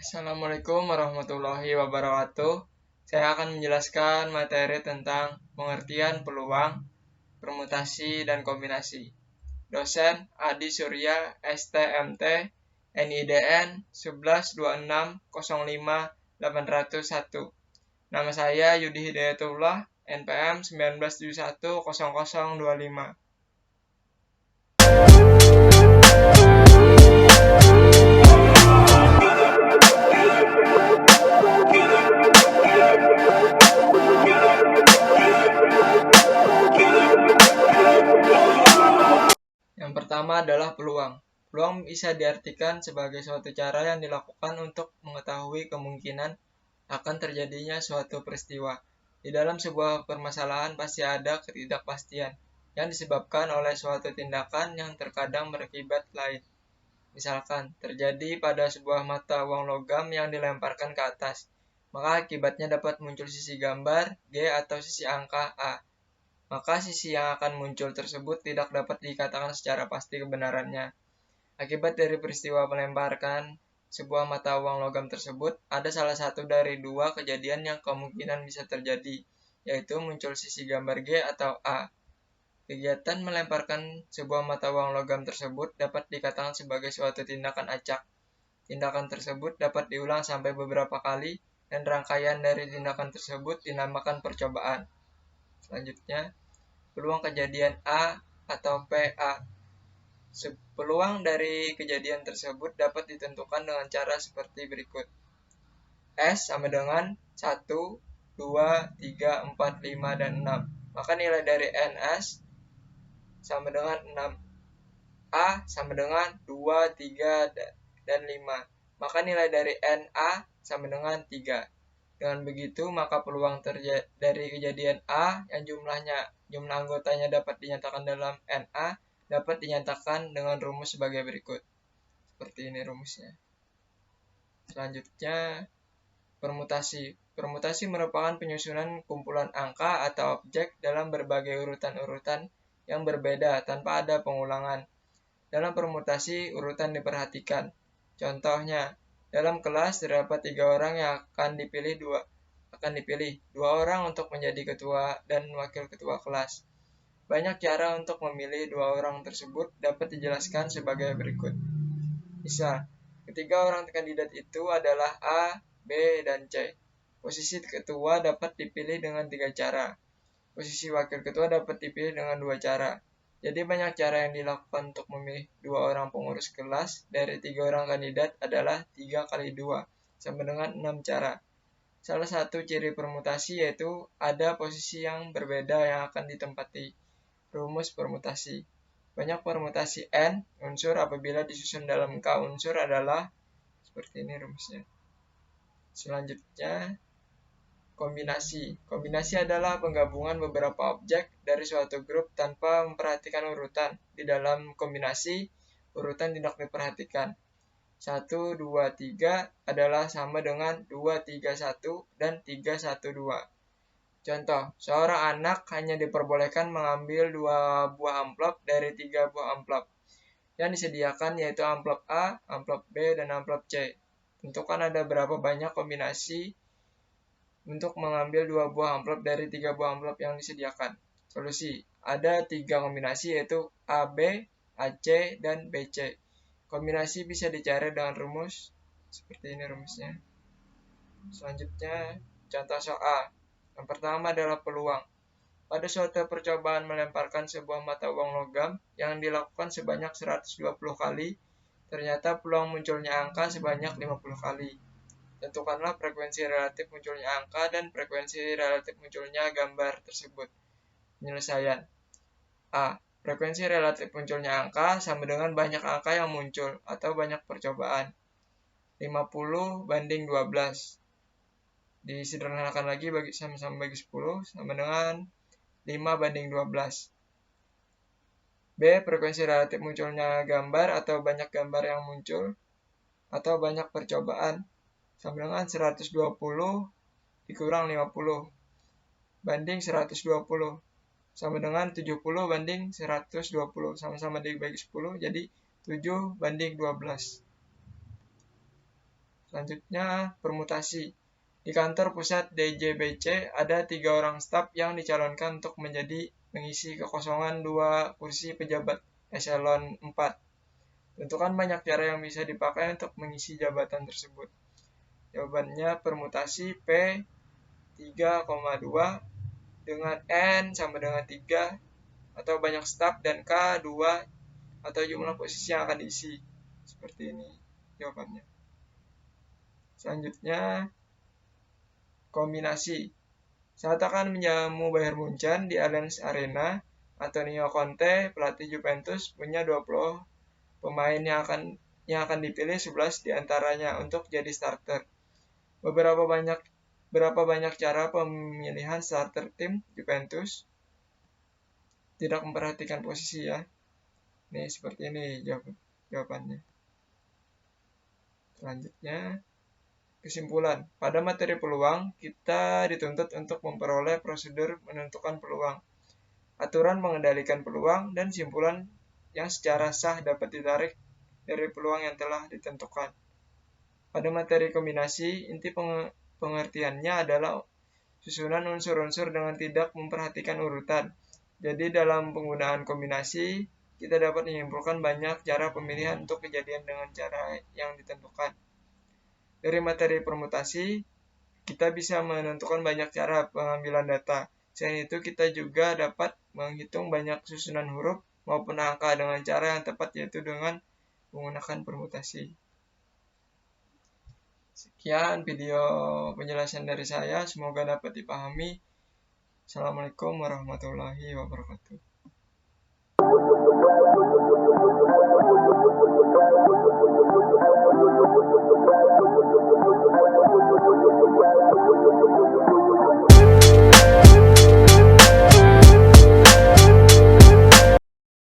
Assalamualaikum warahmatullahi wabarakatuh. Saya akan menjelaskan materi tentang pengertian peluang, permutasi, dan kombinasi. Dosen Adi Surya, STMT, NIDN 112605-801. Nama saya Yudi Hidayatullah, NPM 19710025. Yang pertama adalah peluang. Peluang bisa diartikan sebagai suatu cara yang dilakukan untuk mengetahui kemungkinan akan terjadinya suatu peristiwa. Di dalam sebuah permasalahan pasti ada ketidakpastian yang disebabkan oleh suatu tindakan yang terkadang berakibat lain. Misalkan, terjadi pada sebuah mata uang logam yang dilemparkan ke atas, maka akibatnya dapat muncul sisi gambar G atau sisi angka A. Maka sisi yang akan muncul tersebut tidak dapat dikatakan secara pasti kebenarannya. Akibat dari peristiwa melemparkan sebuah mata uang logam tersebut, ada salah satu dari dua kejadian yang kemungkinan bisa terjadi, yaitu muncul sisi gambar G atau A. Kegiatan melemparkan sebuah mata uang logam tersebut dapat dikatakan sebagai suatu tindakan acak. Tindakan tersebut dapat diulang sampai beberapa kali, dan rangkaian dari tindakan tersebut dinamakan percobaan. Selanjutnya, peluang kejadian A atau PA. Peluang dari kejadian tersebut dapat ditentukan dengan cara seperti berikut. S sama dengan 1, 2, 3, 4, 5, dan 6. Maka nilai dari NS sama dengan 6. A sama dengan 2, 3, dan 5. Maka nilai dari NA sama dengan 3. Dengan begitu, maka peluang dari kejadian A yang jumlah anggotanya dapat dinyatakan dalam NA dapat dinyatakan dengan rumus sebagai berikut. Seperti ini rumusnya. Selanjutnya, permutasi. Permutasi merupakan penyusunan kumpulan angka atau objek dalam berbagai urutan-urutan yang berbeda tanpa ada pengulangan. Dalam permutasi, urutan diperhatikan. Contohnya, dalam kelas terdapat 3 orang yang akan dipilih dua orang untuk menjadi ketua dan wakil ketua kelas. Banyak cara untuk memilih dua orang tersebut dapat dijelaskan sebagai berikut. Misal, ketiga orang kandidat itu adalah A, B, dan C. Posisi ketua dapat dipilih dengan 3 cara. Posisi wakil ketua dapat dipilih dengan 2 cara. Jadi banyak cara yang dilakukan untuk memilih 2 orang pengurus kelas dari 3 orang kandidat adalah 3 kali 2, sama dengan 6 cara. Salah satu ciri permutasi yaitu ada posisi yang berbeda yang akan ditempati. Rumus permutasi. Banyak permutasi N unsur apabila disusun dalam K unsur adalah seperti ini rumusnya. Selanjutnya, kombinasi. Kombinasi adalah penggabungan beberapa objek dari suatu grup tanpa memperhatikan urutan. Di dalam kombinasi, urutan tidak diperhatikan. 1, 2, 3 adalah sama dengan 2, 3, 1 dan 3, 1, 2. Contoh, seorang anak hanya diperbolehkan mengambil 2 buah amplop dari 3 buah amplop yang disediakan, yaitu amplop A, amplop B, dan amplop C. Tentukan ada berapa banyak kombinasi untuk mengambil 2 buah amplop dari 3 buah amplop yang disediakan. Solusi, ada 3 kombinasi yaitu AB, AC, dan BC. Kombinasi bisa dicari dengan rumus seperti ini rumusnya. Selanjutnya, contoh soal. Yang pertama adalah peluang. Pada suatu percobaan melemparkan sebuah mata uang logam yang dilakukan sebanyak 120 kali, ternyata peluang munculnya angka sebanyak 50 kali. Tentukanlah frekuensi relatif munculnya angka dan frekuensi relatif munculnya gambar tersebut. Penyelesaian. A. Frekuensi relatif munculnya angka sama dengan banyak angka yang muncul atau banyak percobaan. 50 banding 12. Disederhanakan lagi sama-sama bagi 10 sama dengan 5 banding 12. B. Frekuensi relatif munculnya gambar atau banyak gambar yang muncul atau banyak percobaan sama dengan 120 dikurang 50 banding 120 sama dengan 70 banding 120, sama-sama dibagi 10 jadi 7 banding 12. Selanjutnya, permutasi. Di kantor pusat DJBC ada 3 orang staf yang dicalonkan untuk mengisi kekosongan 2 kursi pejabat eselon 4. Tentukan banyak cara yang bisa dipakai untuk mengisi jabatan tersebut. Jawabannya permutasi P 3,2 dengan N sama dengan 3 atau banyak staf dan K 2 atau jumlah posisi yang akan diisi. Seperti ini jawabannya. Selanjutnya, kombinasi. Saat akan menjamu Bayern Munchen di Allianz Arena, Antonio Conte, pelatih Juventus, punya 20 pemain yang akan dipilih 11 diantaranya untuk jadi starter. Berapa banyak cara pemilihan starter tim Juventus? Tidak memperhatikan posisi ya. Nih seperti ini jawabannya. Selanjutnya, kesimpulan. Pada materi peluang, kita dituntut untuk memperoleh prosedur menentukan peluang, aturan mengendalikan peluang, dan simpulan yang secara sah dapat ditarik dari peluang yang telah ditentukan. Pada materi kombinasi, inti pengertiannya adalah susunan unsur-unsur dengan tidak memperhatikan urutan. Jadi dalam penggunaan kombinasi, kita dapat menyimpulkan banyak cara pemilihan untuk kejadian dengan cara yang ditentukan. Dari materi permutasi, kita bisa menentukan banyak cara pengambilan data. Selain itu, kita juga dapat menghitung banyak susunan huruf maupun angka dengan cara yang tepat, yaitu dengan menggunakan permutasi. Sekian video penjelasan dari saya, semoga dapat dipahami. Assalamualaikum warahmatullahi wabarakatuh.